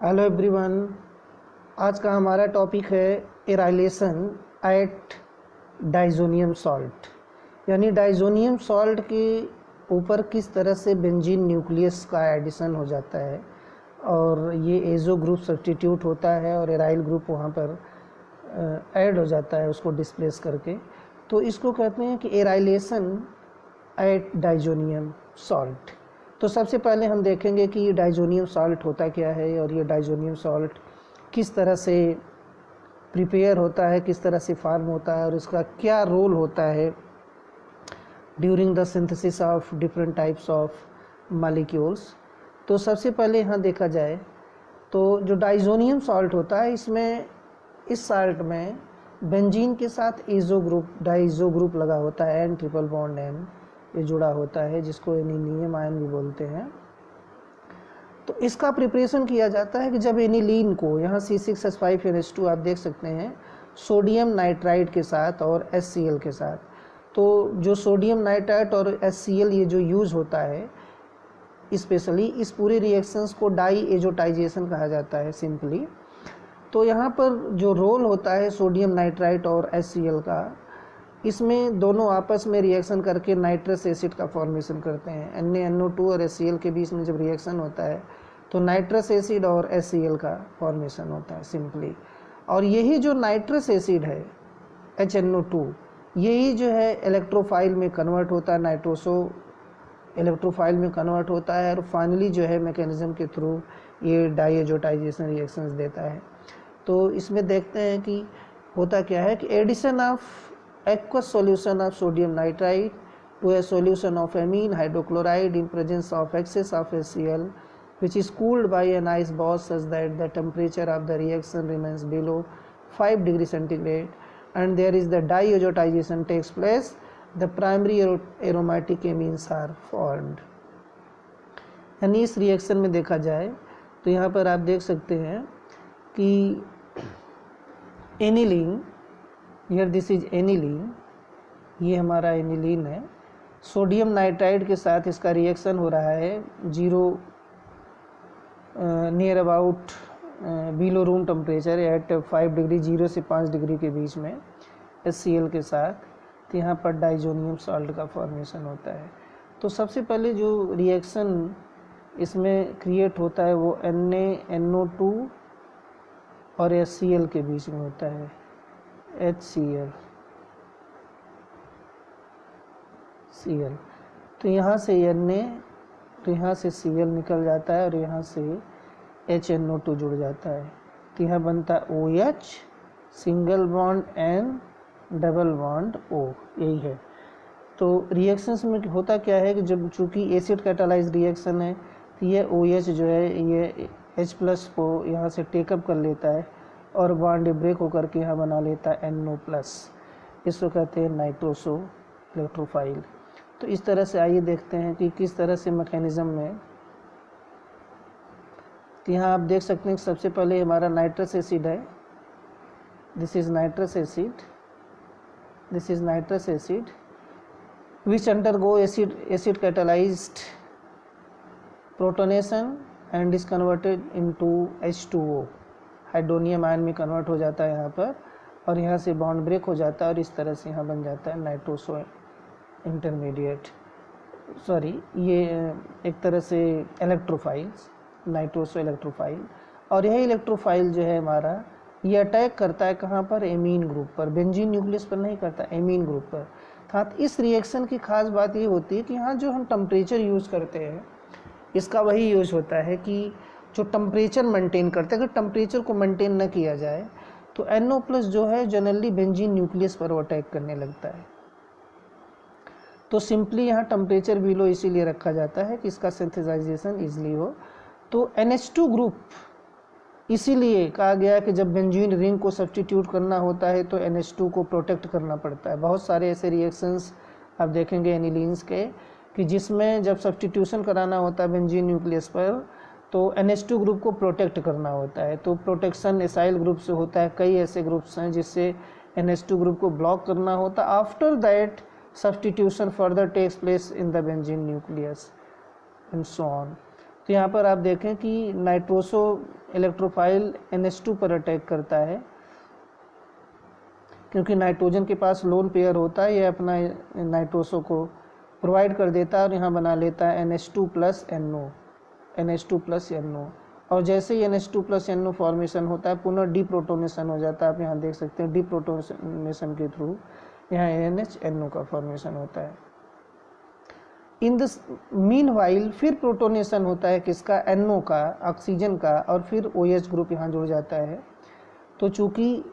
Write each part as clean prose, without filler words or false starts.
Hello everyone. आज का हमारा टॉपिक है एराइलेशन एट डाइजोनियम सॉल्ट, यानी डाइजोनियम सॉल्ट के ऊपर किस तरह से बेंजीन न्यूक्लियस का एडिशन हो जाता है और ये एजो ग्रुप सब्स्टिट्यूट होता है और एराइल ग्रुप वहाँ पर ऐड हो जाता है उसको डिस्प्लेस करके। तो इसको कहते हैं कि एराइलेशन एट डाइजोनियम सॉल्ट। तो सबसे पहले हम देखेंगे कि ये डाइजोनियम सॉल्ट होता क्या है और ये डाइजोनियम सॉल्ट किस तरह से प्रिपेयर होता है, किस तरह से फार्म होता है और इसका क्या रोल होता है during the synthesis of different types of molecules. तो सबसे पहले यहाँ देखा जाए तो जो डाइजोनियम सॉल्ट होता है इस सॉल्ट में बेंजीन के साथ एजो ग्रुप डाइजो ग्रुप लगा होता है, एन ट्रिपल बॉन्ड एन ये जुड़ा होता है, जिसको एनिलीनियम आयन भी बोलते हैं। तो इसका प्रिपरेशन किया जाता है कि जब एनिलीन को यहाँ C6H5NH2 आप देख सकते हैं सोडियम नाइट्राइड के साथ और HCl के साथ, तो जो सोडियम नाइट्राइड और HCl ये जो यूज़ होता है स्पेशली इस पूरे रिएक्शंस को डाई एजोटाइजेशन कहा जाता है सिंपली। तो यहाँ पर जो रोल होता है सोडियम नाइट्राइड और HCl का, इसमें दोनों आपस में रिएक्शन करके नाइट्रस एसिड का फॉर्मेशन करते हैं। NaNO2 और HCl के बीच में जब रिएक्शन होता है तो नाइट्रस एसिड और HCl का फॉर्मेशन होता है सिंपली। और यही जो नाइट्रस एसिड है HNO2 यही जो है इलेक्ट्रोफाइल में कन्वर्ट होता है, नाइट्रोसो इलेक्ट्रोफाइल में कन्वर्ट होता है और फाइनली जो है मैकेनिज्म के थ्रू ये डाईएजोटाइजेशन रिएक्शंस देता है। तो इसमें देखते हैं कि होता क्या है कि addition of aqueous solution of sodium nitrite to a solution of amine hydrochloride in presence of excess of HCl, which is cooled by an ice bath such that the temperature of the reaction remains below 5 degrees centigrade and there is the diazotization takes place, the primary aromatic amines are formed। यानी इस reaction में देखा जाए तो यहाँ पर आप देख सकते हैं कि aniline, here this is aniline, ये हमारा एनिलीन है। सोडियम नाइट्राइड के साथ इसका रिएक्शन हो रहा है near about below room temperature at 5 degree 0 से 5 डिग्री के बीच में HCl के साथ। तो यहाँ पर डाइजोनियम सॉल्ट का फॉर्मेशन होता है। तो सबसे पहले जो रिएक्शन इसमें क्रिएट होता है वो NaNO2 और HCl के बीच में होता है, HCl। तो यहाँ से Na तो यहाँ से Cl निकल जाता है और यहाँ से HNO2 जुड़ जाता है। तो यहाँ बनता है OH single bond N double bond O, यही है। तो रिएक्शंस में होता क्या है कि जब चूँकि एसिड कैटालाइज्ड रिएक्शन है तो ये OH जो है ये H+ को यहाँ से टेकअप कर लेता है और बॉन्ड ब्रेक होकर के यहाँ बना लेता है NO+, इसको कहते हैं नाइट्रोसो इलेक्ट्रोफाइल। तो इस तरह से आइए देखते हैं कि किस तरह से मैकेनिज्म में। तो यहाँ आप देख सकते हैं कि सबसे पहले हमारा नाइट्रस एसिड है, this is nitrous acid which undergo acid catalysed protonation and is converted into H2O, hydronium ion में कन्वर्ट हो जाता है यहाँ पर और यहाँ से बॉन्ड ब्रेक हो जाता है और इस तरह से यहाँ बन जाता है नाइट्रोसो इंटरमीडिएट, सॉरी ये एक तरह से इलेक्ट्रोफाइल्स, नाइट्रोसो इलेक्ट्रोफाइल। और यही इलेक्ट्रोफाइल जो है हमारा ये अटैक करता है कहाँ पर, एमीन ग्रुप पर, बेंजीन न्यूक्लियस पर नहीं करता, एमीन ग्रुप पर। अर्थात इस रिएक्शन की खास बात ये होती है कि यहाँ जो हम टेम्परेचर यूज़ करते हैं इसका वही यूज़ होता है कि जो टेम्परेचर मेंटेन करते हैं। अगर टेम्परेचर को मेंटेन न किया जाए तो NO+ जो है जनरली बेंजीन न्यूक्लियस पर वो अटैक करने लगता है। तो सिंपली यहाँ टेम्परेचर बिलो इसीलिए रखा जाता है कि इसका सिंथेसाइजेशन इजीली हो। तो NH2 ग्रुप इसीलिए कहा गया कि जब बेंजीन रिंग को सब्स्टिट्यूट करना होता है तो NH2 को प्रोटेक्ट करना पड़ता है। बहुत सारे ऐसे रिएक्शंस आप देखेंगे एनिलीन्स के कि जिसमें जब सब्स्टिट्यूशन कराना होता है बेंजीन न्यूक्लियस पर तो NH2 ग्रुप को प्रोटेक्ट करना होता है। तो प्रोटेक्शन एसाइल ग्रुप से होता है, कई ऐसे ग्रुप्स हैं जिससे NH2 ग्रुप को ब्लॉक करना होता है। After that substitution further takes place in the benzene nucleus and so on. तो यहाँ पर आप देखें कि नाइट्रोसो इलेक्ट्रोफाइल NH2 पर अटैक करता है, क्योंकि नाइट्रोजन के पास लोन पेयर होता है, ये अपना नाइट्रोसो को प्रोवाइड कर देता है और यहाँ बना लेता है NH2 प्लस NO। और जैसे ही NH2 प्लस NO फॉर्मेशन होता है पुनः डीप्रोटोनेशन हो जाता है। आप यहाँ देख सकते हैं डीप्रोटोनेशन के थ्रू यहाँ NH NO का फॉर्मेशन होता है। इन द मीन वाइल फिर प्रोटोनेशन होता है किसका, NO का, ऑक्सीजन का, और फिर OH ग्रुप यहाँ जुड़ जाता है। तो चूँकि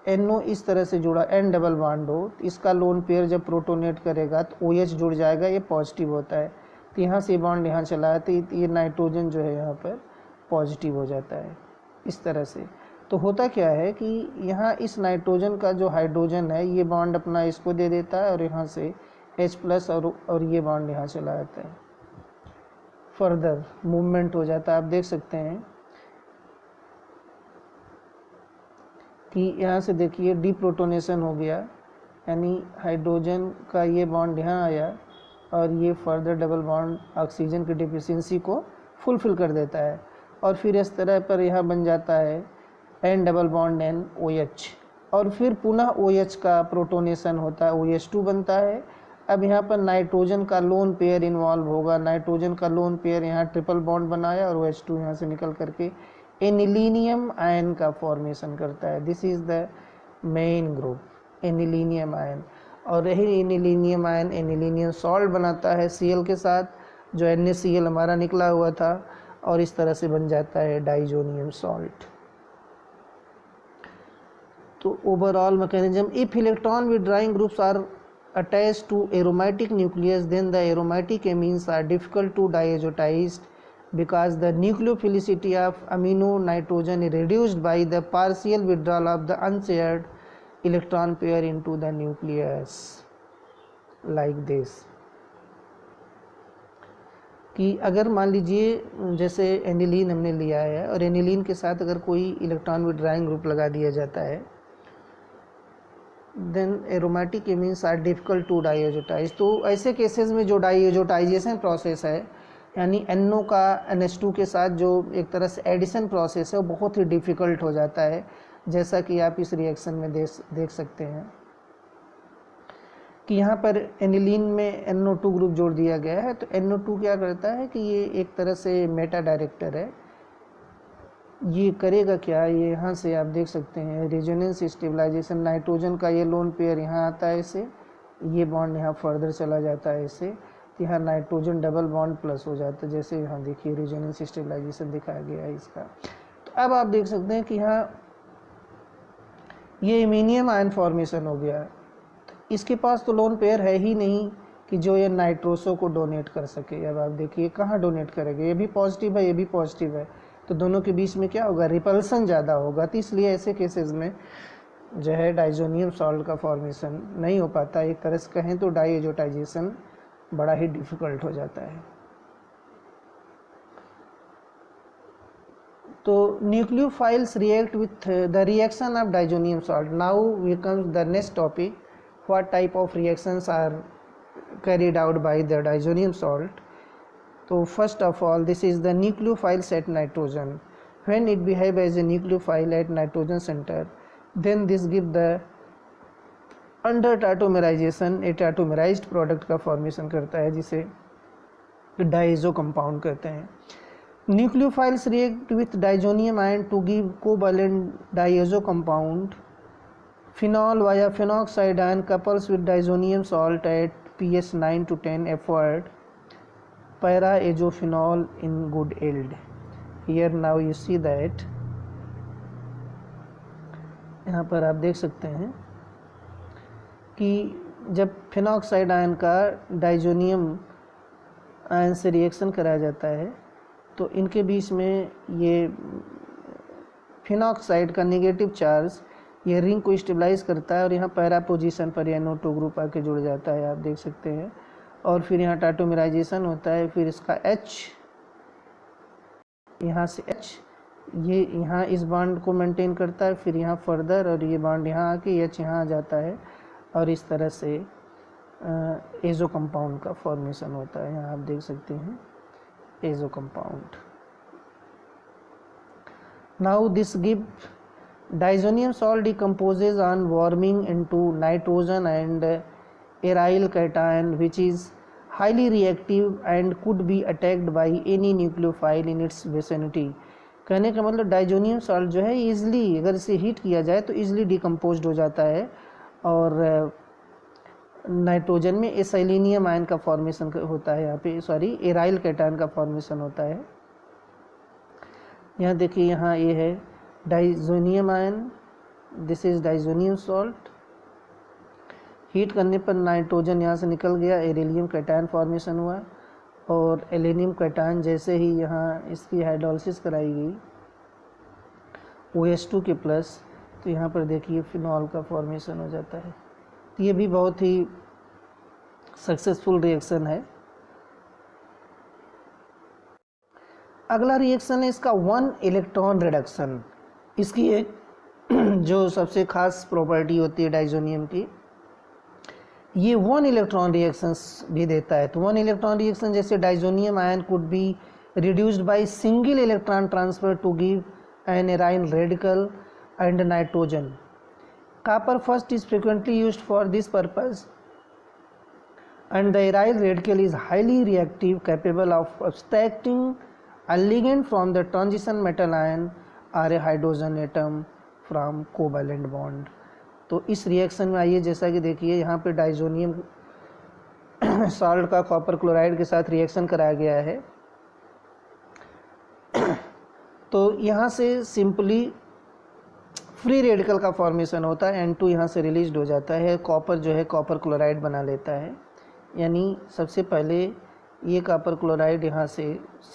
NO इस तरह से जुड़ा, N डबल बॉन्ड हो, इसका लोन पेयर जब प्रोटोनेट करेगा तो OH जुड़ जाएगा, ये पॉजिटिव होता है। तो यहाँ से बॉन्ड यहाँ चला है तो ये नाइट्रोजन जो है यहाँ पर पॉजिटिव हो जाता है इस तरह से। तो होता क्या है कि यहाँ इस नाइट्रोजन का जो हाइड्रोजन है ये बॉन्ड अपना इसको दे देता है और यहाँ से H+ और ये बॉन्ड यहाँ चला जाता है, फर्दर मूवमेंट हो जाता है। आप देख सकते हैं कि यहाँ से देखिए डीप्रोटोनेशन हो गया, यानी हाइड्रोजन का ये बॉन्ड यहाँ आया और ये फर्दर डबल बॉन्ड ऑक्सीजन की डिफिशियंसी को फुलफिल कर देता है। और फिर इस तरह पर यहाँ बन जाता है N double bond N OH, और फिर पुनः OH का प्रोटोनेशन होता है, OH2 बनता है। अब यहाँ पर नाइट्रोजन का लोन पेयर इन्वॉल्व होगा, नाइट्रोजन का लोन पेयर यहाँ ट्रिपल बॉन्ड बनाया और OH2 यहाँ से निकल करके एनिलीनियम आयन का फॉर्मेशन करता है। This is the main group anilinium ion. और यही एनिलीनियम आयन एनिलीनियम सॉल्ट बनाता है Cl के साथ, जो NaCl हमारा निकला हुआ था, और इस तरह से बन जाता है डाइजोनियम सॉल्ट। तो overall mechanism, if electron withdrawing groups are attached to aromatic nucleus, then the aromatic amines are difficult to diazotize because the nucleophilicity of amino nitrogen is reduced by the partial withdrawal of the unshared electron pair into the nucleus, like this। कि अगर मान लीजिए जैसे aniline हमने लिया है और aniline के साथ अगर कोई इलेक्ट्रॉन विथड्राइंग ग्रुप लगा दिया जाता है, then aromatic amines are difficult to diazotize. तो ऐसे केसेस में जो डाइएजोटाइजेशन प्रोसेस है, यानी NO का NH2 के साथ जो एक तरह से एडिशन प्रोसेस है, वो बहुत ही डिफ़िकल्ट हो जाता है, जैसा कि आप इस रिएक्शन में देख सकते हैं कि यहाँ पर एनिलीन में NO2 ग्रुप जोड़ दिया गया है। तो NO2 क्या करता है कि ये एक तरह से मेटा डायरेक्टर है। ये करेगा क्या, ये यहाँ से आप देख सकते हैं रेजोनेंस स्टेबलाइजेशन, नाइट्रोजन का ये लोन पेयर यहाँ आता है, इसे ये बॉन्ड यहाँ फर्दर चला जाता है इससे, तो यहाँ नाइट्रोजन डबल बॉन्ड प्लस हो जाता है, जैसे यहाँ देखिए रेजोनेंस स्टेबलाइजेशन दिखाया गया है इसका। तो अब आप देख सकते हैं कि यहाँ ये इमीनियम आयन फॉर्मेशन हो गया। तो इसके पास तो लोन पेयर है ही नहीं कि जो ये नाइट्रोसो को डोनेट कर सके। अब आप देखिए कहाँ डोनेट करेंगे, ये भी पॉजिटिव है, ये भी पॉजिटिव है, तो दोनों के बीच में क्या होगा, रिपल्सन ज़्यादा होगा। तो इसलिए ऐसे केसेस में जो है डाइजोनियम सॉल्ट का फॉर्मेशन नहीं हो पाता। एक तरह से कहें तो डाइएजोटाइजेशन बड़ा ही डिफ़िकल्ट हो जाता है। तो nucleophiles react with the reaction of diazonium salt. Now we comes the next topic, what type of reactions are carried out by the diazonium salt. So first of all, this is the nucleophiles at nitrogen. When it behave as a nucleophile at nitrogen center, then this give the under tautomerization a tautomerized product का formation करता है, जिसे Dizo compound कहते हैं। Nucleophiles react with diazonium ion to give covalent diazo compound. Phenol via phenoxide ion couples with diazonium salt at pH 9 to 10 afford para-azophenol in good yield. Here now you see that यहाँ पर आप देख सकते हैं कि जब phenoxide ion का diazonium ion से रिएक्शन कराया जाता है तो इनके बीच में ये फिनॉक्साइड का नेगेटिव चार्ज ये रिंग को स्टेबलाइज करता है और यहाँ पैरा पोजीशन पर यह NO2 ग्रुप आके जुड़ जाता है, आप देख सकते हैं। और फिर यहाँ टाटोमेराइजेशन होता है, फिर इसका H, यहाँ से H ये यहाँ इस बॉन्ड को मेंटेन करता है, फिर यहाँ फर्दर और ये बॉन्ड यहाँ आके H यहाँ आ जाता है और इस तरह से एजो कंपाउंड का फॉर्मेशन होता है। यहाँ आप देख सकते हैं azo compound. Now this give diazonium salt decomposes on warming into nitrogen and aryl cation, which is highly reactive and could be attacked by any nucleophile in its vicinity. कहने का मतलब डाइजोनियम सॉल्ट जो है easily, अगर इसे heat किया जाए तो ईजिली डिकम्पोज हो जाता है और नाइट्रोजन में एसाइलिनियम आयन का फॉर्मेशन होता है, यहाँ पे सॉरी एराइल कैटायन का फॉर्मेशन होता है। यहाँ देखिए, यहाँ ये है diazonium ion, this is diazonium salt. Heat करने पर नाइट्रोजन यहाँ से निकल गया, एरिलियम कैटायन फॉर्मेशन हुआ और एलेनियम कैटायन जैसे ही यहाँ इसकी हाइड्रोलिसिस कराई गई OH2 के प्लस, तो यहाँ पर देखिए फिनॉल का फॉर्मेशन हो जाता है। तो ये भी बहुत ही सक्सेसफुल रिएक्शन है। अगला रिएक्शन है इसका 1 इलेक्ट्रॉन रिडक्शन। इसकी एक जो सबसे खास प्रॉपर्टी होती है डाइजोनियम की, ये 1 इलेक्ट्रॉन रिएक्शंस भी देता है। तो 1 इलेक्ट्रॉन रिएक्शन जैसे diazonium ion could be reduced by single electron transfer to give an aryl radical and nitrogen. Copper first is frequently used for this purpose, and the aryl radical is highly reactive, capable of abstracting a ligand from the transition metal ion or a hydrogen atom from covalent bond। तो इस reaction में आइए, जैसा कि देखिए यहाँ पे diazonium salt का कॉपर क्लोराइड के साथ रिएक्शन कराया गया है। तो यहाँ से सिंपली फ्री रेडिकल का फॉर्मेशन होता है, N2 यहाँ से रिलीज हो जाता है, कॉपर जो है कॉपर क्लोराइड बना लेता है। यानी सबसे पहले ये कॉपर क्लोराइड यहाँ से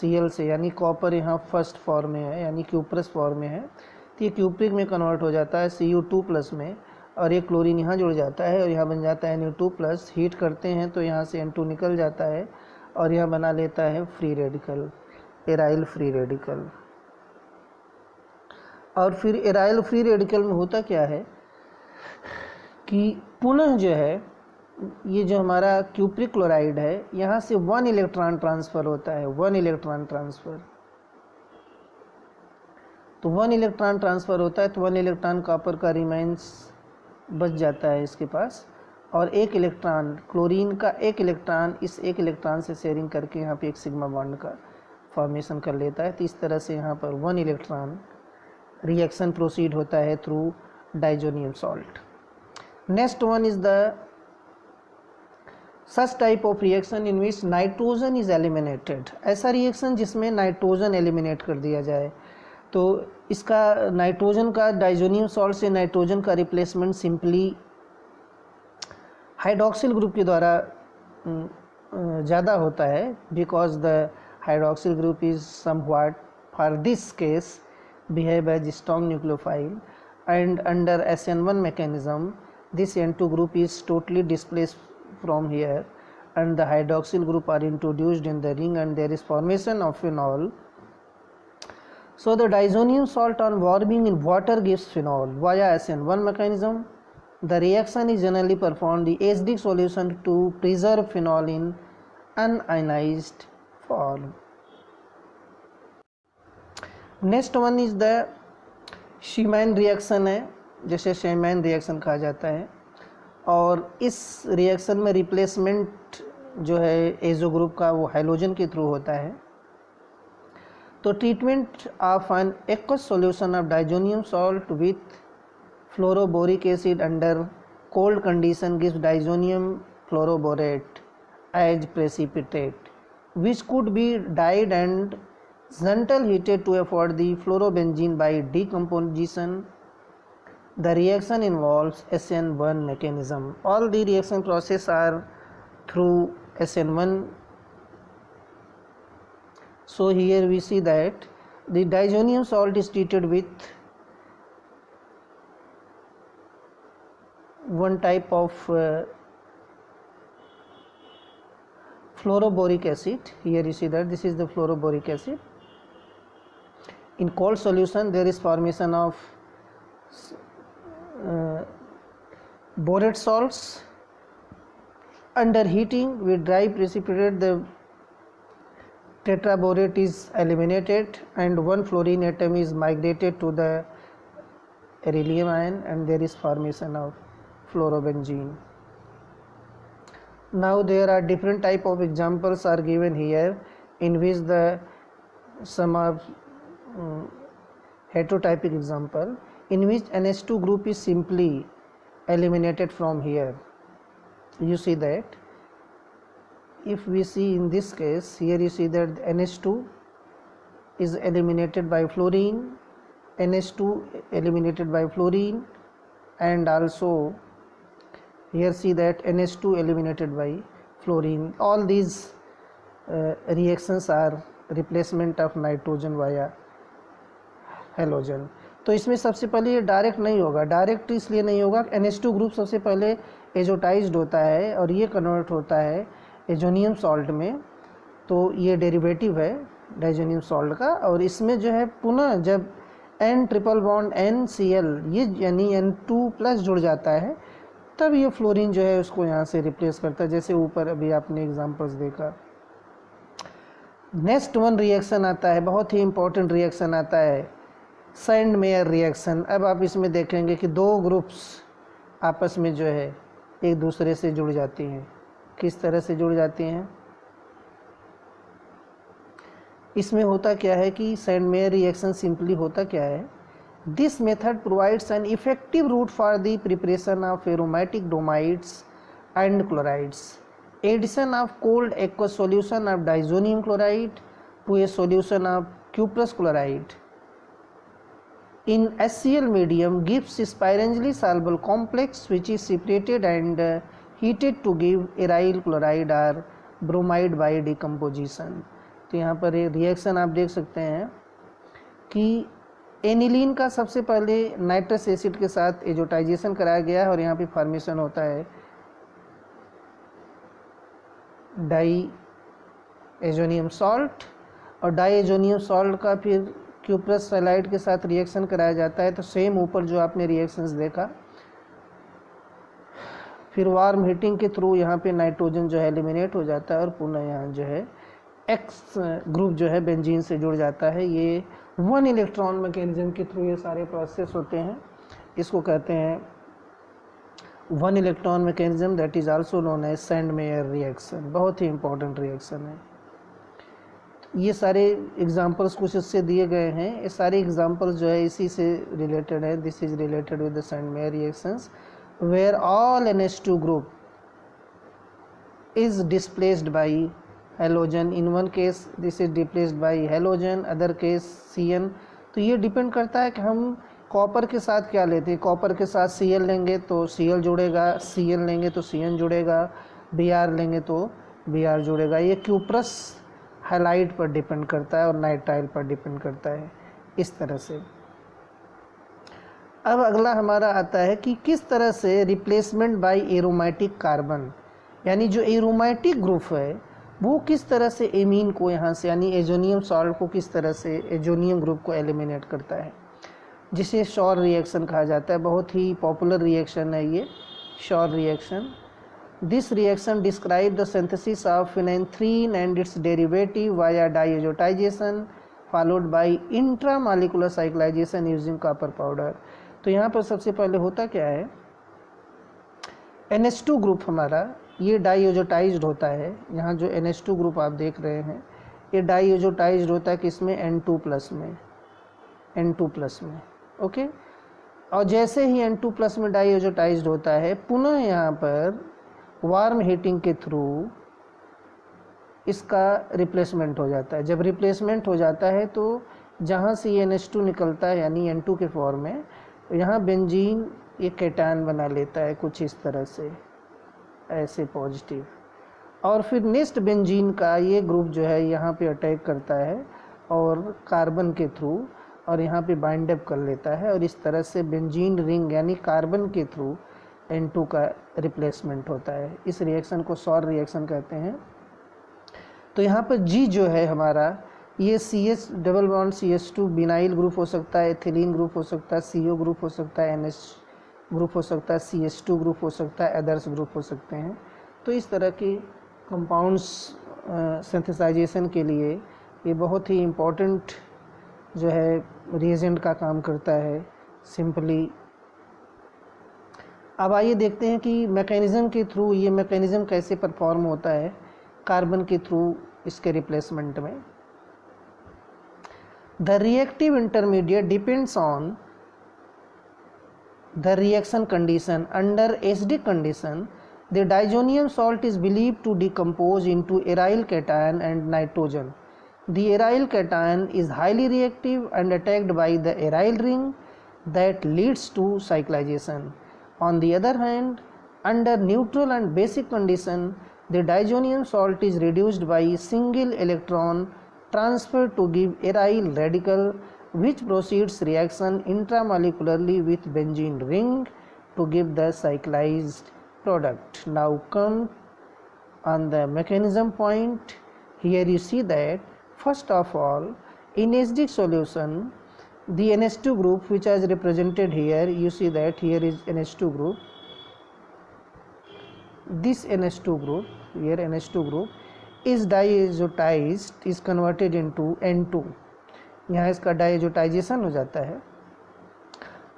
Cl से, यानी कॉपर यहाँ फर्स्ट फॉर्म में है यानी क्यूप्रस फॉर्म में है, तो ये क्यूप्रिक में कन्वर्ट हो जाता है Cu2 प्लस में, और ये क्लोरीन यहाँ जुड़ जाता है और यहाँ बन जाता है Nu2 प्लस। हीट करते हैं तो यहाँ से N2 निकल जाता है और यहाँ बना लेता है free radical, aryl free radical. और फिर एराइल फ्री रेडिकल में होता क्या है कि पुनः जो है ये जो हमारा क्यूप्रिक क्लोराइड है, यहाँ से 1 इलेक्ट्रॉन ट्रांसफ़र होता है, 1 इलेक्ट्रॉन ट्रांसफ़र। तो 1 इलेक्ट्रॉन ट्रांसफ़र होता है तो 1 इलेक्ट्रॉन कॉपर का रिमाइंस बच जाता है इसके पास, और 1 इलेक्ट्रॉन क्लोरीन का 1 इलेक्ट्रॉन इस 1 इलेक्ट्रॉन से शेयरिंग करके यहाँ पे एक सिग्मा बॉन्ड का फॉर्मेशन कर लेता है। तो इस तरह से यहाँ पर 1 इलेक्ट्रॉन रिएक्शन प्रोसीड होता है through diazonium salt. Next one is the such type of reaction in which nitrogen is eliminated. ऐसा रिएक्शन जिसमें नाइट्रोजन एलिमिनेट कर दिया जाए। तो इसका नाइट्रोजन का डाइजोनियम सॉल्ट से नाइट्रोजन का रिप्लेसमेंट सिंपली हाइड्रॉक्सिल ग्रुप के द्वारा ज़्यादा होता है, because the hydroxyl group is somewhat for this case behave as strong nucleophile, and under SN1 mechanism this N2 group is totally displaced from here and the hydroxyl group are introduced in the ring and there is formation of phenol. So the diazonium salt on warming in water gives phenol via SN1 mechanism. The reaction is generally performed the acidic solution to preserve phenol in unionized form. Next one is the Schiemann reaction है, जैसे शीमैन reaction कहा जाता है, और इस reaction में replacement जो है एजो ग्रुप का वो हाइड्रोजन के थ्रू होता है। तो treatment of an aqueous solution of diazonium salt with fluoroboric acid under cold condition gives diazonium fluoroborate as precipitate which could be डाइड and gentle heated to afford the fluorobenzene by decomposition. The reaction involves SN1 mechanism. All the reaction process are through SN1. So here we see that the diazonium salt is treated with one type of fluoroboric acid. Here you see that this is the fluoroboric acid. In cold solution there is formation of borate salts. Under heating we dry precipitate the tetraborate is eliminated and one fluorine atom is migrated to the beryllium ion and there is formation of fluorobenzene. Now there are different type of examples are given here in which the some are heterotypic example in which NH2 group is simply eliminated from here. You see that if we see in this case, here you see that NH2 is eliminated by fluorine, NH2 eliminated by fluorine, and also here see that NH2 eliminated by fluorine. All these reactions are replacement of nitrogen via halogen. तो इसमें सबसे पहले ये direct नहीं होगा. Direct इसलिए नहीं होगा, NH2 ग्रुप सबसे पहले एजोटाइज्ड होता है और ये कन्वर्ट होता है एजोनियम सॉल्ट में. तो ये डेरिवेटिव है डाइजोनियम सॉल्ट का. और इसमें जो है पुनः जब N ट्रिपल बॉन्ड NCl ये यानी N2+ जुड़ जाता है तब ये फ्लोरीन जो है उसको यहाँ से रिप्लेस करता है, जैसे ऊपर अभी आपने एग्जांपल्स देखा. नेक्स्ट वन रिएक्शन आता है, बहुत ही इंपॉर्टेंट रिएक्शन आता है, सैंड मेयर रिएक्शन. अब आप इसमें देखेंगे कि दो ग्रुप्स आपस में जो है एक दूसरे से जुड़ जाती हैं. किस तरह से जुड़ जाती हैं? इसमें होता क्या है कि सैंड मेयर रिएक्शन सिंपली होता क्या है, this method provides an effective route for the preparation of aromatic bromides and chlorides. Addition of cold aqueous solution of diazonium chloride to a solution of cuprous chloride in HCl medium gives spirangely soluble complex which is separated and heated to give aryl chloride or bromide by decomposition. तो यहाँ पर एक reaction आप देख सकते हैं कि aniline का सबसे पहले नाइट्रस एसिड के साथ एजोटाइजेशन कराया गया है और यहाँ पे फॉर्मेशन होता है डाई एजोनियम सॉल्ट. और डाई एजोनियम सॉल्ट का फिर क्यूप्रस सैलाइड के साथ रिएक्शन कराया जाता है. तो सेम ऊपर जो आपने रिएक्शंस देखा, फिर वार्म हीटिंग के थ्रू यहाँ पे नाइट्रोजन जो है एलिमिनेट हो जाता है और पुनः यहाँ जो है एक्स ग्रुप जो है बेंजीन से जुड़ जाता है. ये वन इलेक्ट्रॉन मैकेनिज्म के थ्रू ये सारे प्रोसेस होते हैं. इसको कहते हैं one electron mechanism, that is also known as Sandmeyer reaction. बहुत ही इंपॉर्टेंट रिएक्शन है. ये सारे एग्जांपल्स कुछ इससे दिए गए हैं. ये सारे एग्जांपल्स जो है इसी से रिलेटेड है. This is related with the Sandmeyer reactions where all NH2 group is displaced by halogen. In one case this is displaced by halogen, other case Cn. तो ये डिपेंड करता है कि हम कॉपर के साथ क्या लेते हैं. कॉपर के साथ Cl लेंगे तो Cl जुड़ेगा, Cl लेंगे तो Cn जुड़ेगा, Br लेंगे तो Br जुड़ेगा. ये क्यूप्रस हाइलाइट पर डिपेंड करता है और नाइट्राइल पर डिपेंड करता है. इस तरह से अब अगला हमारा आता है कि किस तरह से रिप्लेसमेंट बाय एरोमेटिक कार्बन, यानी जो एरोमेटिक ग्रुप है वो किस तरह से एमीन को यहाँ से यानी एजोनियम सॉल्ट को किस तरह से एजोनियम ग्रुप को एलिमिनेट करता है, जिसे शॉर रिएक्शन कहा जाता है. बहुत ही पॉपुलर रिएक्शन है ये sure reaction. This reaction describe the synthesis of phenanthrene and it's derivative via diazotisation followed by intramolecular cyclisation using copper powder. तो यहाँ पर सबसे पहले होता क्या है, NH2 ग्रुप हमारा ये डाइएजोटाइज्ड होता है. यहाँ जो NH2 ग्रुप आप देख रहे हैं ये डाइएजोटाइज्ड होता है किसमें, N2+ में. ओके. और जैसे ही N2+ में डाइएजोटाइज्ड होता है पुनः यहाँ पर वार्म हीटिंग के थ्रू इसका रिप्लेसमेंट हो जाता है. जब रिप्लेसमेंट हो जाता है तो जहाँ से ये NH2 निकलता है यानी N2 के फॉर्म में, यहाँ बेंजीन एक केटायन बना लेता है कुछ इस तरह से, ऐसे पॉजिटिव. और फिर नेक्स्ट बेंजीन का ये ग्रुप जो है यहाँ पे अटैक करता है और कार्बन के थ्रू और यहाँ पे बाइंड अप कर लेता है और इस तरह से बेंजीन रिंग यानी कार्बन के थ्रू N2 का रिप्लेसमेंट होता है. इस रिएक्शन को सॉर रिएक्शन कहते हैं. तो यहाँ पर G जो है हमारा ये CH double bond CH2 vinyl group हो सकता है, एथिलीन ग्रुप हो सकता है, CO ग्रुप हो सकता है, NH ग्रुप हो सकता है, CH2 ग्रुप हो सकता है, अदर्स ग्रुप हो सकते हैं. तो इस तरह की कंपाउंड्स सिंथेसाइजेशन के लिए ये बहुत ही इम्पोर्टेंट जो है रिएजेंट का काम करता है सिंपली। अब आइए देखते हैं कि मैकेनिज़्म के थ्रू ये मैकेनिज़्म कैसे परफॉर्म होता है कार्बन के थ्रू इसके रिप्लेसमेंट में। The reactive intermediate depends on the reaction condition. Under acidic condition, the diazonium salt is believed to decompose into aryl cation and nitrogen. The aryl cation is highly reactive and attacked by the aryl ring that leads to cyclization. On the other hand, under neutral and basic condition, the diazonium salt is reduced by single electron transfer to give aryl radical, which proceeds reaction intramolecularly with benzene ring to give the cyclized product. Now come on the mechanism point. Here you see that first of all, in acidic solution, the NH2 group, which is represented here, you see that here is NH2 group. This NH2 group, here NH2 group is diazotized, is converted into N2. यहाँ इसका diazotization हो जाता है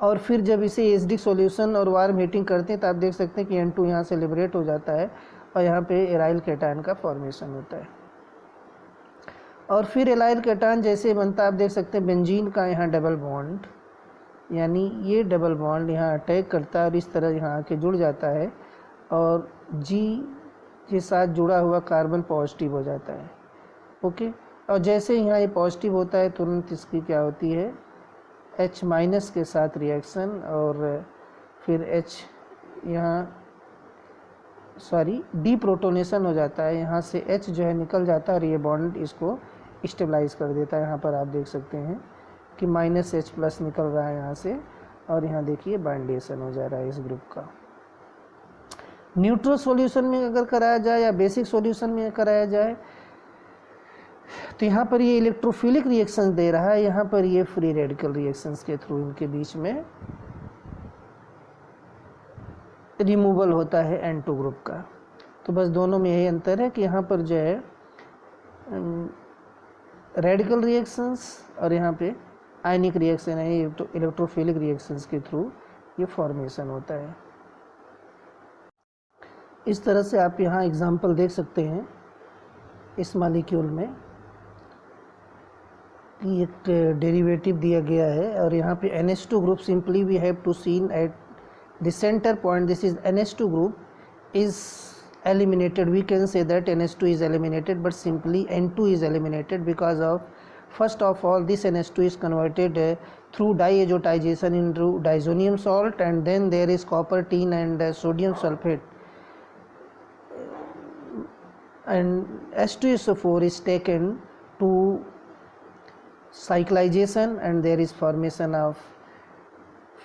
और फिर जब इसे acidic solution और वार्म हीटिंग करते हैं तो आप देख सकते हैं कि N2 यहाँ से लिबरेट हो जाता है और यहाँ पे एराइल केटायन का फॉर्मेशन होता है। और फिर एराइल केटायन जैसे बनता है आप देख सकते हैं बेंजीन का यहाँ डबल बॉन्ड, यानी ये डबल बॉन्ड यहाँ अटैक करता है और इस तरह यहाँ आके जुड़ जाता है और G के साथ जुड़ा हुआ कार्बन पॉजिटिव हो जाता है। ओके, और जैसे यहाँ ये पॉजिटिव होता है तुरंत इसकी क्या होती है H- के साथ रिएक्शन और फिर H यहाँ डीप्रोटोनेशन हो जाता है, यहाँ से H जो है निकल जाता है और ये बॉन्ड इसको स्टेबलाइज कर देता है। यहाँ पर आप देख सकते हैं कि -H+ निकल रहा है यहाँ से और यहाँ देखिए बाइंडेशन हो जा रहा है इस ग्रुप का। न्यूट्रल सॉल्यूशन में अगर कराया जाए या बेसिक सॉल्यूशन में कराया जाए तो यहाँ पर ये इलेक्ट्रोफिलिक रिएक्शंस दे रहा है, यहाँ पर ये फ्री रेडिकल रिएक्शंस के थ्रू इनके बीच में रिमूवल होता है N2 ग्रुप का। तो बस दोनों में यही अंतर है कि यहाँ पर जो है रेडिकल रिएक्शंस और यहाँ पे आयनिक रिएक्शन है, इलेक्ट्रोफिलिक रिएक्शंस के थ्रू ये फॉर्मेशन होता है। इस तरह से आप यहाँ एग्जांपल देख सकते हैं इस मॉलिक्यूल में कि एक डेरिवेटिव दिया गया है और यहाँ पे NH2 group simply we have to seen at the centre point, this is NH2 group is eliminated. We can say that NH2 is eliminated, but simply N2 is eliminated because of first of all this NH2 is converted through diazotization into diazonium salt, and then there is copper, tin and sodium sulfate, and H2SO4 is taken to cyclization and there is formation of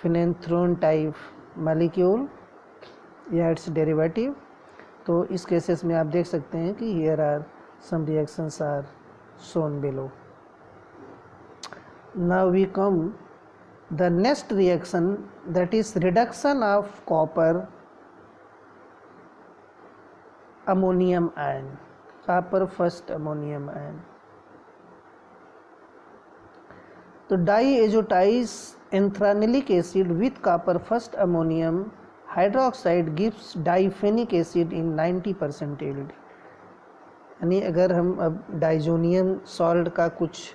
phenanthrone type molecule या its derivative। तो इस cases में आप देख सकते हैं कि here are some reactions are shown below. Now we come the next reaction, that is reduction of copper ammonium ion, copper first ammonium ion. तो diazotize anthranilic acid with copper first ammonium hydroxide gives diphenic acid in 90% yield। यानी अगर हम अब diazonium salt का कुछ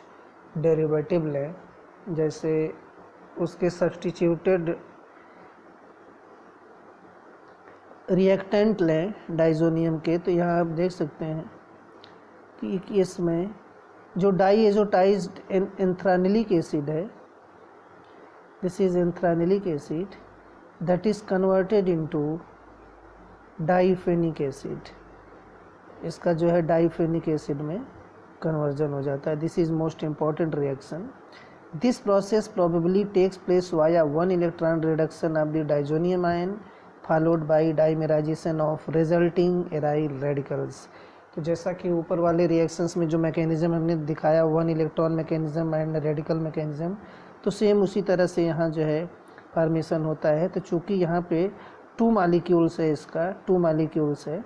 derivative लें, जैसे उसके सब्सटीट्यूटेड रिएक्टेंट लें डाइजोनियम के, तो यहाँ आप देख सकते हैं कि इसमें जो डाइएजोटाइज्ड एंथ्रानिलिक एसिड है, this is anthranilic acid that is converted into diphenic acid. इसका जो है डाइफेनिक एसिड में कन्वर्जन हो जाता है। This is most important reaction. This process probably takes place via 1 electron reduction of the diazonium ion followed by dimerization of resulting aryl radicals. तो जैसा कि ऊपर वाले रिएक्शंस में जो मैकेनिज्म हमने दिखाया 1 electron mechanism and radical mechanism, तो सेम उसी तरह से यहाँ जो है फॉर्मेशन होता है। तो चूँकि यहाँ पे 2 मॉलिक्यूल्स है, इसका 2 मॉलिक्यूल्स है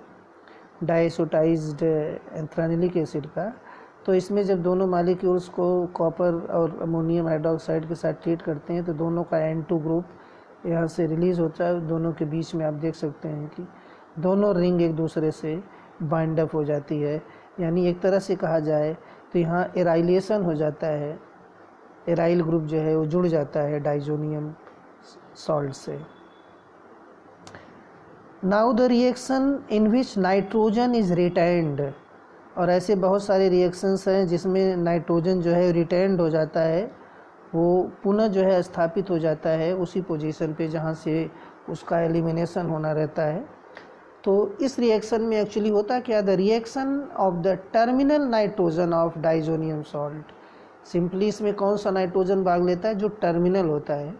डाइसोटाइज्ड एंथ्रानिलिक एसिड का, तो इसमें जब दोनों मालिक्यूल्स को कॉपर और अमोनियम हाइड्रोक्साइड के साथ ट्रीट करते हैं तो दोनों का N2 ग्रुप यहाँ से रिलीज़ होता है। दोनों के बीच में आप देख सकते हैं कि दोनों रिंग एक दूसरे से बाइंड अप हो जाती है, यानी एक तरह से कहा जाए तो यहाँ एराइलेशन हो जाता है। एराइल ग्रुप जो है वो जुड़ जाता है डाइजोनियम सॉल्ट से। Now the reaction in which nitrogen is retained, और ऐसे बहुत सारे रिएक्शंस हैं जिसमें नाइट्रोजन जो है रिटेन्ड हो जाता है, वो पुनः जो है स्थापित हो जाता है उसी पोजीशन पे जहाँ से उसका एलिमिनेशन होना रहता है। तो इस रिएक्शन में एक्चुअली होता क्या, the reaction of the terminal nitrogen of diazonium salt, simply इसमें कौन सा नाइट्रोजन भाग लेता है, जो टर्मिनल होता है,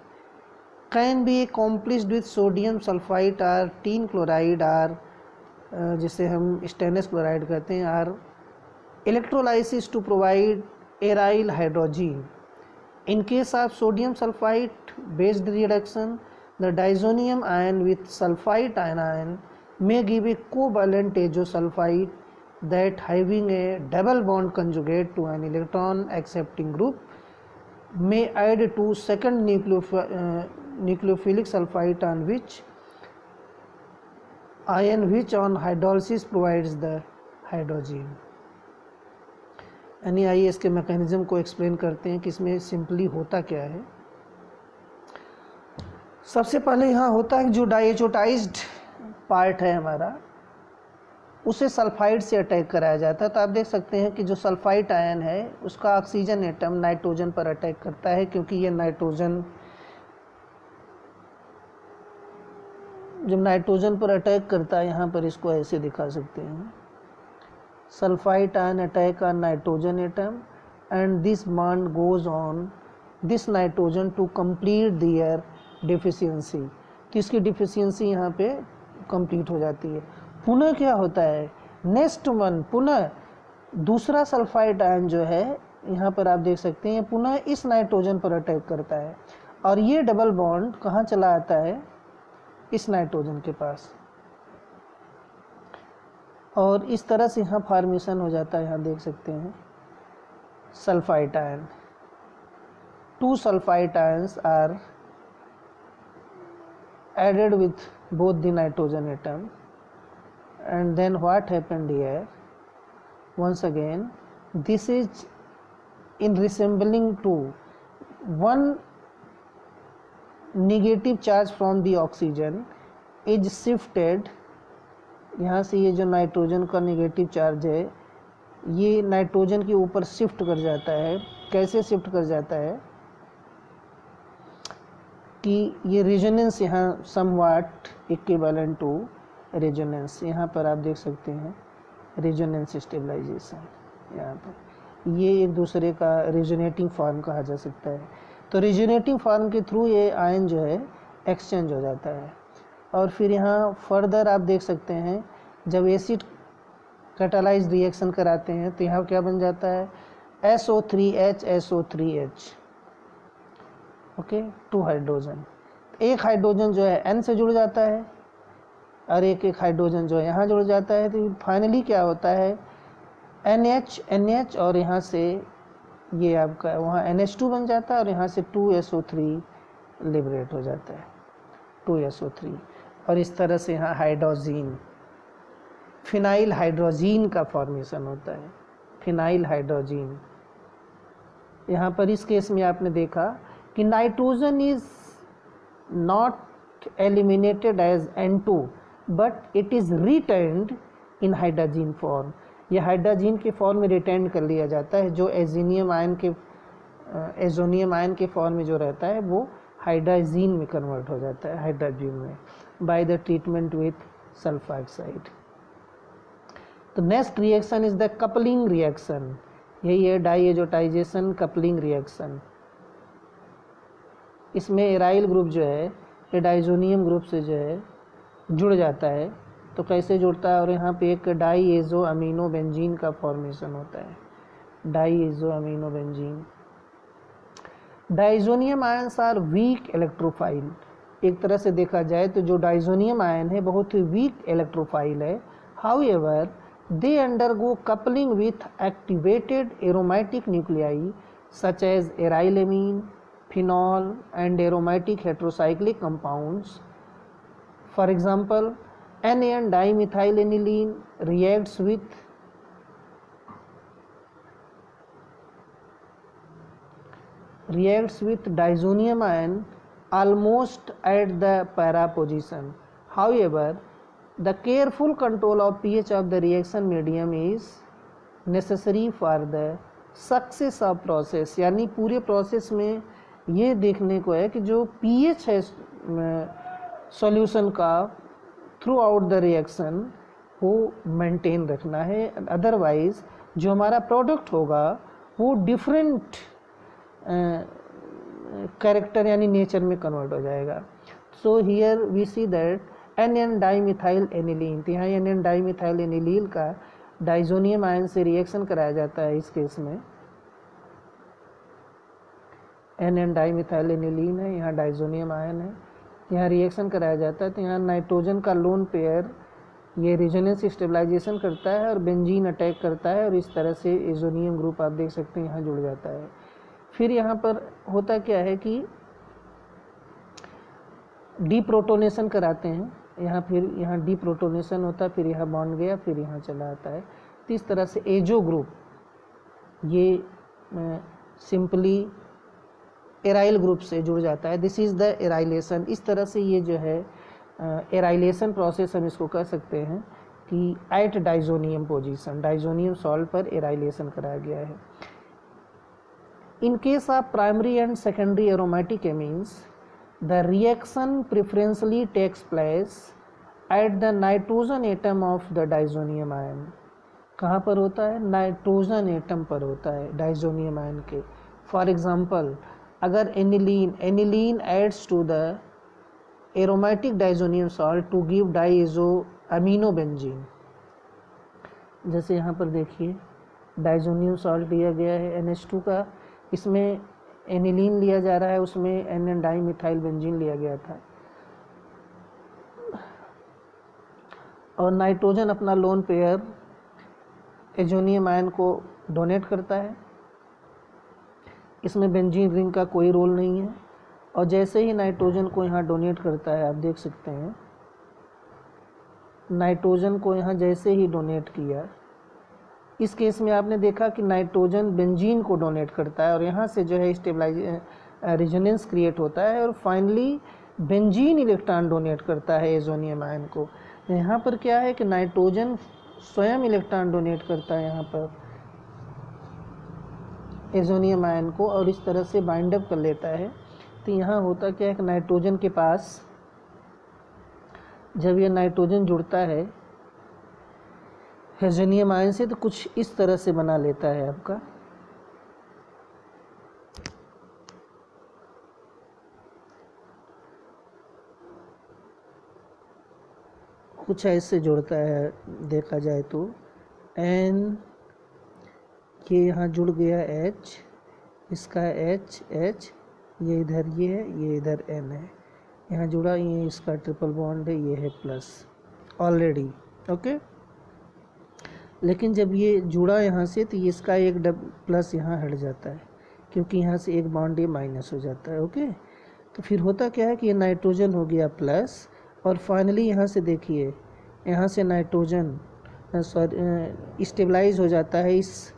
can be accomplished with sodium sulphide or tin chloride or, जिसे हम स्टेनलेस क्लोराइड कहते हैं, or electrolysis to provide aryl hydrogen. In case of sodium sulfite based reduction, the diazonium ion with sulfite anion may give a covalent azosulfite that having a double bond conjugate to an electron accepting group may add to second nucleophilic sulfite on which ion which on hydrolysis provides the hydrogen। यानी आइए इसके mechanism को explain करते हैं कि इसमें simply होता क्या है। सबसे पहले यहाँ होता है जो डाइएचोटाइज्ड पार्ट है हमारा, उसे सल्फाइड से अटैक कराया जाता है। तो आप देख सकते हैं कि जो सल्फाइड आयन है उसका ऑक्सीजन एटम नाइट्रोजन पर अटैक करता है, क्योंकि ये नाइट्रोजन जब नाइट्रोजन पर अटैक करता है, यहाँ पर इसको ऐसे दिखा सकते हैं, sulfite ion attack on nitrogen atom and this bond goes on this nitrogen to complete their deficiency। तो इसकी डिफिशियंसी यहाँ पे कंप्लीट हो जाती है। पुनः क्या होता है, नेक्स्ट वन पुनः दूसरा सल्फाइड आयन जो है यहाँ पर आप देख सकते हैं पुनः इस नाइट्रोजन पर अटैक करता है, और ये डबल बॉन्ड कहाँ चला आता है, इस नाइट्रोजन के पास, और इस तरह से यहाँ फॉर्मेशन हो जाता है। यहाँ देख सकते हैं sulphide ion, two sulphide ions are added with both the nitrogen atom, and then what happened here, once again this is in resembling to one negative charge from the oxygen is shifted। यहाँ से ये जो nitrogen का negative charge है ये nitrogen के ऊपर shift कर जाता है। कैसे शिफ्ट कर जाता है कि ये रेजोनेंस यहाँ समवाट इक्विवेलेंट टू रेजोनेंस, यहाँ पर आप देख सकते हैं रेजोनेंस स्टेबलाइजेशन, यहाँ पर ये एक दूसरे का रेजोनेटिंग फॉर्म कहा जा सकता है। तो रेजोनेटिंग फॉर्म के थ्रू ये आयन जो है एक्सचेंज हो जाता है। और फिर यहाँ फर्दर आप देख सकते हैं जब एसिड कैटालाइज रिएक्शन कराते हैं तो यहाँ क्या बन जाता है, SO3H SO3H, ओके, 2 हाइड्रोजन। एक हाइड्रोजन जो है N से जुड़ जाता है और एक हाइड्रोजन जो है यहाँ जुड़ जाता है। तो फाइनली क्या होता है, NH और यहाँ से ये आपका वहाँ NH2 बन जाता है और यहाँ से 2SO3 लिबरेट हो जाता है, 2SO3, और इस तरह से यहाँ हाइड्रोजीन, फिनाइल हाइड्रोजीन का फॉर्मेशन होता है, फिनाइल हाइड्रोजीन। यहाँ पर इस केस में आपने देखा कि nitrogen is not eliminated as N2 but it is retained in hydrogen form. यह हाइड्रोजीन के फॉर्म में रिटेन कर लिया जाता है। जो एजोनियम आयन के फॉर्म में जो रहता है वो हाइड्रोजीन में कन्वर्ट हो जाता है, हाइड्रोजीन में, बाय द ट्रीटमेंट विथ सल्फाक्साइड। तो next reaction is the coupling reaction, यही है डाइएजोटाइजेशन कपलिंग रिएक्शन। इसमें एराइल ग्रुप जो है ये डाइजोनियम ग्रुप से जो है जुड़ जाता है। तो कैसे जुड़ता है, और यहाँ पे एक डाईएजो अमीनो बेंजीन का फॉर्मेशन होता है, diazo amino benzene. Diazonium ions are weak electrophile. एक तरह से देखा जाए तो जो डाइजोनियम आयन है बहुत ही वीक इलेक्ट्रोफाइल है। However they undergo coupling with activated aromatic nuclei such as arylamine, phenol and aromatic heterocyclic compounds. For example, NAN dimethylaniline reacts with diazonium ion almost at the para position. However, the careful control of pH of the reaction medium is necessary for the success of process. यानी पूरे process में ये देखने को है कि जो pH है सॉल्यूशन का थ्रू आउट द रिएक्शन वो मेंटेन रखना है. अदरवाइज जो हमारा प्रोडक्ट होगा वो डिफरेंट कैरेक्टर यानी नेचर में कन्वर्ट हो जाएगा. So here we see that NN dimethyl aniline, तो यहाँ NN डाइमिथाइल एनिलीन का डाइजोनियम आयन से रिएक्शन कराया जाता है. इस केस में NN डाइमिथाइल एनिलीन है, यहाँ डाइजोनियम आयन है, यहाँ रिएक्शन कराया जाता है. तो यहाँ नाइट्रोजन का लोन पेयर ये रेजोनेंस स्टेबलाइजेशन करता है और बेंजीन अटैक करता है और इस तरह से एजोनियम ग्रुप आप देख सकते हैं यहाँ जुड़ जाता है. फिर यहाँ पर होता क्या है कि डीप्रोटोनेशन कराते हैं यहाँ, फिर यहाँ डीप्रोटोनेशन होता है, फिर यहाँ बॉन्ड गया, फिर यहाँ चला आता है. तो इस तरह से एजो ग्रुप ये सिंपली एराइल ग्रुप से जुड़ जाता है. This is the arylation. इस तरह से ये जो है एराइलेशन प्रोसेस हम इसको कह सकते हैं कि at diazonium position, diazonium salt पर एराइलेशन कराया गया है. In case of primary and secondary aromatic amines the reaction preferentially takes place at the nitrogen atom of the diazonium ion. कहाँ पर होता है? नाइट्रोजन एटम पर होता है डाइजोनियम आयन के. फॉर एग्जांपल अगर aniline adds to the aromatic diazonium salt to give diazo amino benzene. जैसे यहाँ पर देखिए डाइजोनियम सॉल्ट दिया गया है NH2 का, इसमें एनिलीन लिया जा रहा है, उसमें NN डाइमिथाइल बेंजीन लिया गया था और नाइट्रोजन अपना लोन पेयर एजोनियम आयन को डोनेट करता है. इसमें बेंजीन रिंग का कोई रोल नहीं है और जैसे ही नाइट्रोजन को यहाँ डोनेट करता है, आप देख सकते हैं नाइट्रोजन को यहाँ जैसे ही डोनेट किया, इस केस में आपने देखा कि नाइट्रोजन बेंजीन को डोनेट करता है और यहाँ से जो है रेजोनेंस क्रिएट होता है और फाइनली बेंजीन इलेक्ट्रॉन डोनेट करता है एजोनियम आयन को. यहाँ पर क्या है कि नाइट्रोजन स्वयं इलेक्ट्रॉन डोनेट करता है यहाँ पर एजोनियम आयन को और इस तरह से बाइंड अप कर लेता है. तो यहाँ होता क्या है कि नाइट्रोजन के पास जब ये नाइट्रोजन जुड़ता है एजोनियम आयन से तो कुछ इस तरह से बना लेता है आपका. कुछ ऐसे जुड़ता है देखा जाए तो. N ये यहाँ जुड़ गया H, इसका H ये इधर ये है, ये इधर N है, यहाँ जुड़ा, ये इसका ट्रिपल बॉन्ड है, ये है प्लस ऑलरेडी. ओके. लेकिन जब ये जुड़ा यहाँ से तो इसका एक प्लस यहाँ हट जाता है क्योंकि यहाँ से एक बॉन्ड ये माइनस हो जाता है. ओके. तो फिर होता क्या है कि ये नाइट्रोजन हो गया प्लस और फाइनली यहाँ से देखिए यहाँ से नाइट्रोजन स्टेबलाइज हो जाता है इस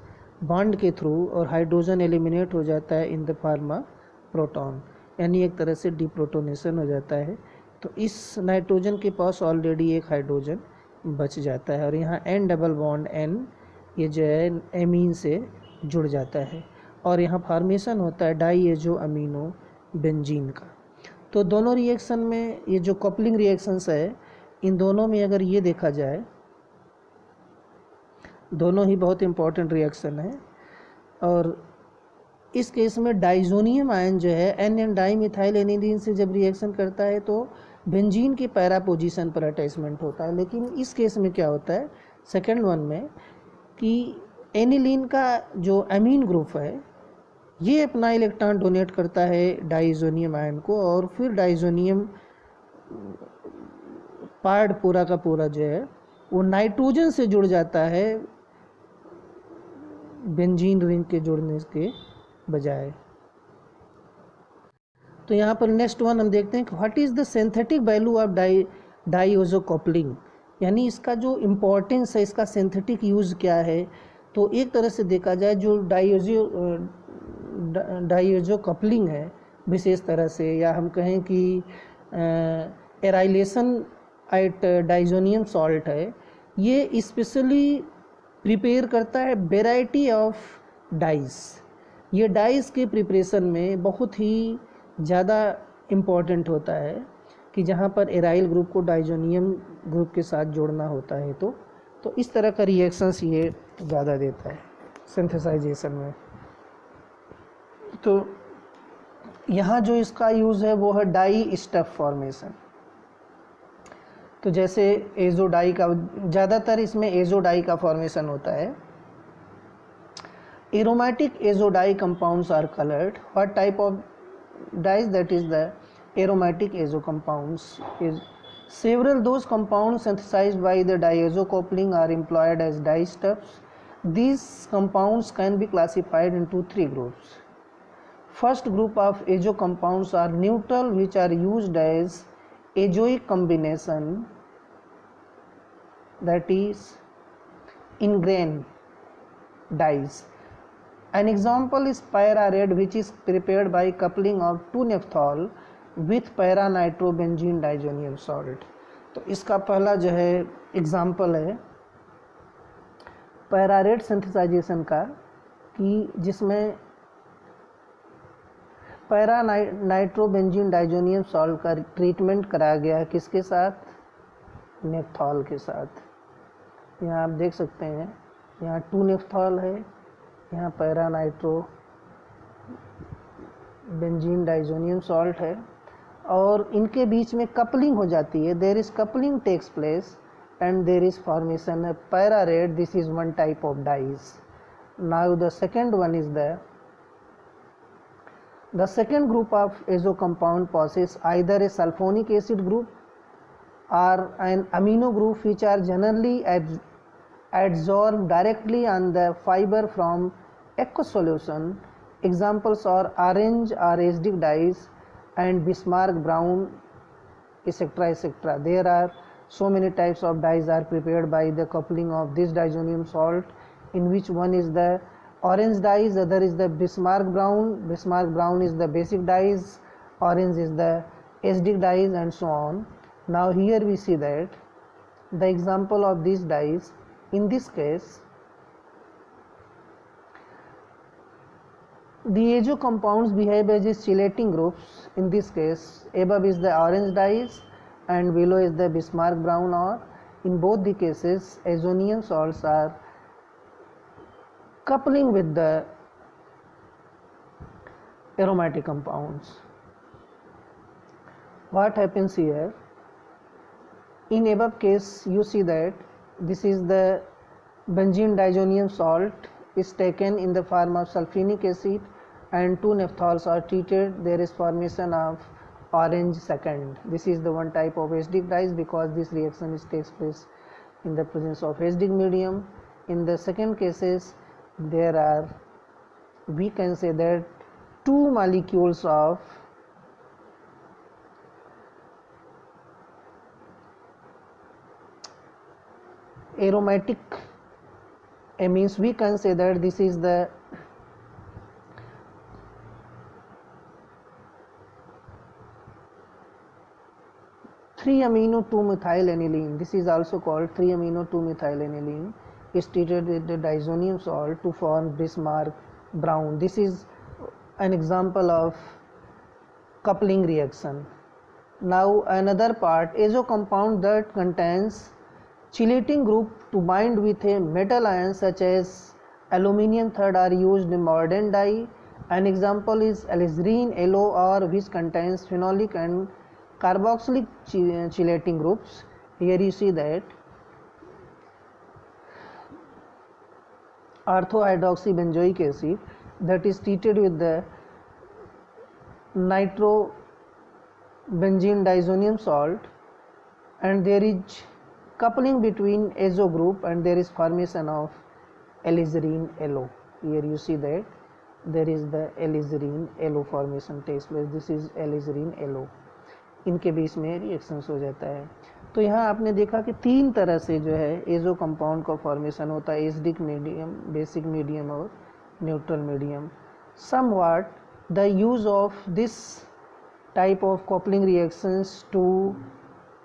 बॉन्ड के थ्रू और हाइड्रोजन एलिमिनेट हो जाता है in the form of proton, यानी एक तरह से डीप्रोटोनेशन हो जाता है. तो इस नाइट्रोजन के पास ऑलरेडी एक हाइड्रोजन बच जाता है और यहाँ N डबल बॉन्ड N ये जो है एमीन से जुड़ जाता है और यहाँ फॉर्मेशन होता है डाइएजो अमीनो बेंजीन का. तो दोनों रिएक्शन में ये जो कपलिंग रिएक्शंस है, इन दोनों में अगर ये देखा जाए, दोनों ही बहुत इम्पॉर्टेंट रिएक्शन है और इस केस में डाइजोनियम आयन जो है NN डाइमिथाइल एनिलीन से जब रिएक्शन करता है तो बेंजीन की पैरा पोजीशन पर अटैचमेंट होता है. लेकिन इस केस में क्या होता है सेकेंड वन में कि एनिलीन का जो अमीन ग्रुप है ये अपना इलेक्ट्रॉन डोनेट करता है डाइजोनियम आयन को और फिर डाइजोनियम पार्ट पूरा का पूरा जो है वो नाइट्रोजन से जुड़ जाता है बेंजीन रिंग के जुड़ने के बजाय। तो यहाँ पर नेक्स्ट वन हम देखते हैं कि what is the synthetic value of diazo coupling, यानी इसका जो इम्पोर्टेंस है, इसका सिंथेटिक यूज़ क्या है। तो एक तरह से देखा जाए जो डाईओजो कपलिंग है विशेष तरह से, या हम कहें कि एराइलेशन एट डाइजोनियम सॉल्ट है, ये स्पेशली प्रिपेयर करता है वेराइटी ऑफ डाइस। ये डाइस के प्रिपरेशन में बहुत ही ज़्यादा इम्पॉर्टेंट होता है कि जहाँ पर एराइल ग्रुप को डाइजोनियम ग्रुप के साथ जोड़ना होता है। तो इस तरह का रिएक्शंस ये ज़्यादा देता है सिंथेसाइजेशन में। तो यहाँ जो इसका यूज़ है वो है डाई स्टफ फॉर्मेशन। तो जैसे एजो डाई का, ज़्यादातर इसमें एजो डाई का फॉर्मेशन होता है। Aromatic azo dye compounds are coloured. What type of dyes, that is the aromatic azo compounds, is several those compounds synthesized by the diazo coupling are employed as dyestuffs. These compounds can be classified into three groups. First group of azo compounds are neutral, which are used as azoic combination, that is in grain dyes. An example is Pyra Red, which is prepared by coupling of 2-nephthol with para-nitrobenzene diazonium salt. तो इसका पहला जो है example है para red सिंथेसाइजेशन का, कि जिसमें para nitrobenzene diazonium salt का ट्रीटमेंट कराया गया है किसके साथ, नेफ्थॉल के साथ। यहाँ आप देख सकते हैं, यहाँ 2-नेफ्थॉल है, यहाँ para nitro benzene diazonium salt है, और इनके बीच में कपलिंग हो जाती है। There is coupling takes place and there is formation है para red. This is one type of dyes. Now the second one is the second group of azo compound possess either a sulfonic acid group or an amino group, which are generally adsorbed directly on the fiber from aqueous solution. Examples are orange or acidic dyes and Bismarck brown, etc., etc. There are so many types of dyes are prepared by the coupling of this diazonium salt, in which one is the orange dyes, other is the Bismarck brown. Bismarck brown is the basic dyes, orange is the acidic dyes, and so on. Now here we see that the example of these dyes, in this case the azo compounds behave as chelating groups. In this case, above is the orange dyes and below is the Bismarck brown, or in both the cases azonium salts are coupling with the aromatic compounds. What happens here? In above case, you see that this is the benzene diazonium salt is taken in the form of sulfonic acid and 2-nephthols are treated. There is formation of orange second. This is the one type of acidic dyes, because this reaction takes place in the presence of acidic medium. In the second cases, there are, we can say that, two molecules of aromatic amines. We can say that this is the (3-amino 2-methylaniline). This is also called 3-amino 2-methylaniline. Is treated with the diazonium salt to form Bismarck brown. This is an example of coupling reaction. Now another part, azo compound that contains chelating group to bind with a metal ion such as aluminium third are used in modern dye. An example is alizarin yellow, or which contains phenolic and carboxylic chelating groups. Here you see that orthohydroxybenzoic acid that is treated with the nitrobenzene diazonium salt, and there is coupling between azo group and there is formation of alizarin alo. Here you see that there is the alizarin alo formation takes place. This is alizarin alo. इनके बीच में reactions हो जाता है. तो यहाँ आपने देखा कि 3 तरह से जो है एजो कंपाउंड का फॉर्मेशन होता है, एसिडिक मीडियम, बेसिक मीडियम और neutral medium. Somewhat the use of this type of coupling reactions to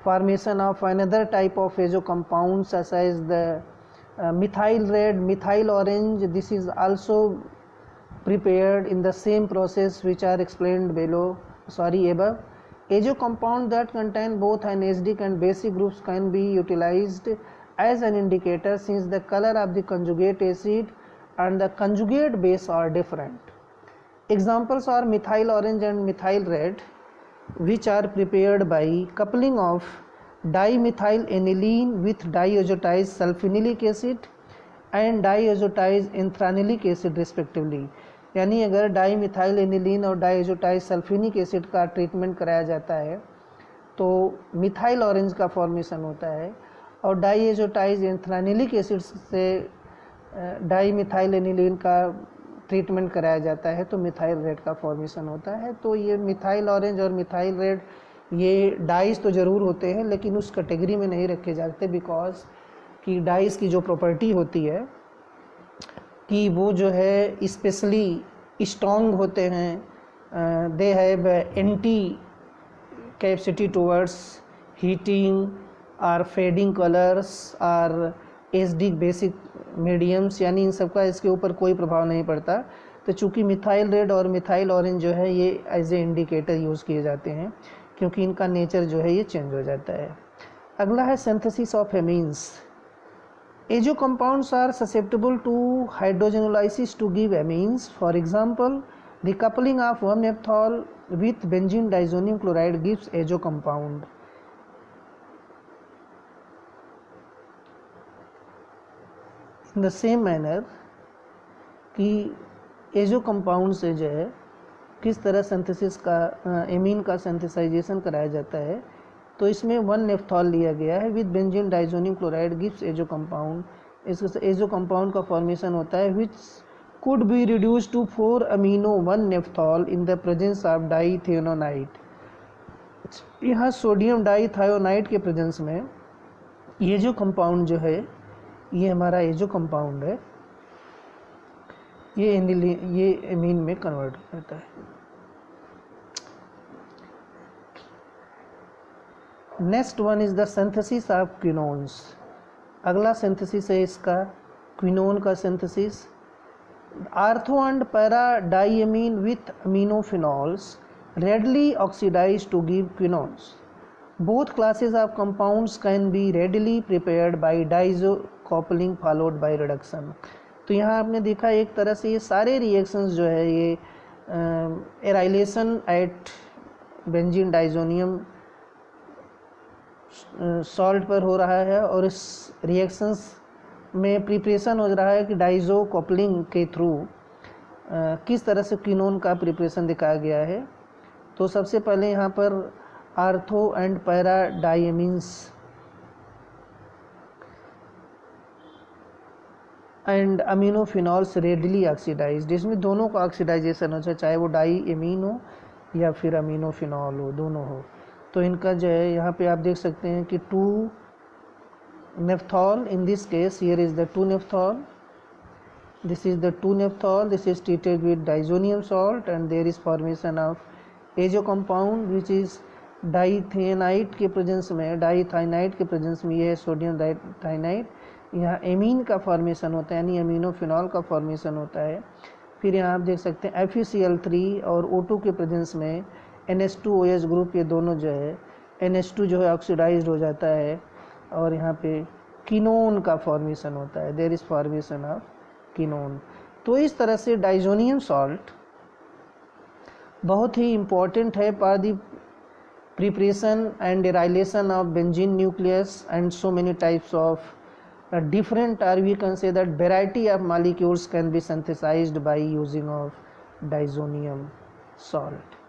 formation of another type of azo compounds such as the methyl red, methyl orange. This is also prepared in the same process which are explained above. Azo compound that contain both an acidic and basic groups can be utilized as an indicator since the color of the conjugate acid and the conjugate base are different. Examples are methyl orange and methyl red, which are prepared by coupling of dimethyl aniline with diazotized sulfonylic acid and diazotized anthranilic acid respectively. यानी अगर dimethyl aniline और डाइएजोटाइज sulphonic acid का treatment कराया जाता है तो methyl orange का formation होता है, और डाइएजोटाइज एंथ्रानिलिक एसिड से डाईमिथाइल एनिलीन का ट्रीटमेंट कराया जाता है तो मिथाइल रेड का फॉर्मेशन होता है. तो ये मिथाइल ऑरेंज और मिथाइल रेड ये डाइज तो ज़रूर होते हैं लेकिन उस कैटेगरी में नहीं रखे जाते, बिकॉज कि डाइज की जो प्रॉपर्टी होती है कि वो जो है स्पेशली स्ट्रॉन्ग होते हैं, they have anti capacity towards heating और फेडिंग कलर्स और एसिडिक बेसिक मीडियम्स, यानी इन सब का इसके ऊपर कोई प्रभाव नहीं पड़ता. तो चूँकि मिथाइल रेड और मिथाइल ऑरेंज जो है ये एज ए इंडिकेटर यूज़ किए जाते हैं क्योंकि इनका नेचर जो है ये चेंज हो जाता है. अगला है synthesis of amines. Azo compounds are susceptible to hydrogenolysis to give amines. For example, the coupling of 1-naphthol with benzene diazonium chloride gives azo compound. In the same manner कि azo compound से जो है किस तरह synthesis का amine का सिंथेसाइजेशन कराया जाता है, तो इसमें 1-नेफ्थॉल लिया गया है with benzene diazonium chloride gives azo compound. इससे एजो कंपाउंड का फॉर्मेशन होता है which could be reduce to 4 amino 1-नेफ्थॉल in the presence of dithionite. यहाँ सोडियम डाईथायोनाइट के प्रेजेंस में ये जो कंपाउंड जो है ये हमारा एजो कंपाउंड है, ये एमीन में कन्वर्ट करता है. Next one is the synthesis of quinones. अगला सिंथेसिस है इसका क्विनोन का synthesis. Ortho and para diamine with aminophenols readily oxidized to give quinones. Both classes of compounds can be readily prepared by diazo coupling followed by reduction. तो यहाँ आपने देखा एक तरह से ये सारे रिएक्शंस जो है ये एराइलेशन एट बेंजीन डाइजोनियम सॉल्ट पर हो रहा है और इस रिएक्शंस में प्रिपरेशन हो रहा है कि डाइजो कपलिंग के थ्रू किस तरह से क्विनोन का प्रिपरेशन दिखाया गया है. तो सबसे पहले यहाँ पर ortho and para diamines and aminophenols readily oxidized. इसमें दोनों का ऑक्सीडाइजेशन हो चाहे वो डाईएमीन हो या फिर अमीनोफिनॉल हो, दोनों हो. तो इनका जो है यहाँ पे आप देख सकते हैं कि 2-नेफ्थॉल in this case here is the 2-नेफ्थॉल, दिस इज द 2-नेफ्थॉल, this is treated with diazonium salt and there is formation of azo compound which is dithionite के प्रेजेंस में, डाईथाइनाइट के प्रेजेंस में ये है सोडियम डाईथाइनाइट. यहाँ एमीन का फॉर्मेशन होता है यानी अमीनोफिनॉल का फॉर्मेशन होता है. फिर यहाँ आप देख सकते हैं FeCl3 और O2 के प्रेजेंस में NH2OH ग्रुप, ये दोनों जो है NH2 जो है ऑक्सीडाइज्ड हो जाता है और यहाँ पे कीनोन का फॉर्मेशन होता है, there is formation of quinone. तो इस तरह से डाइजोनियम सॉल्ट बहुत ही इम्पॉर्टेंट है for the preparation and dearylation of benzene nucleus and so many types of different, or we can say that variety of molecules can be synthesized by using of diazonium salt.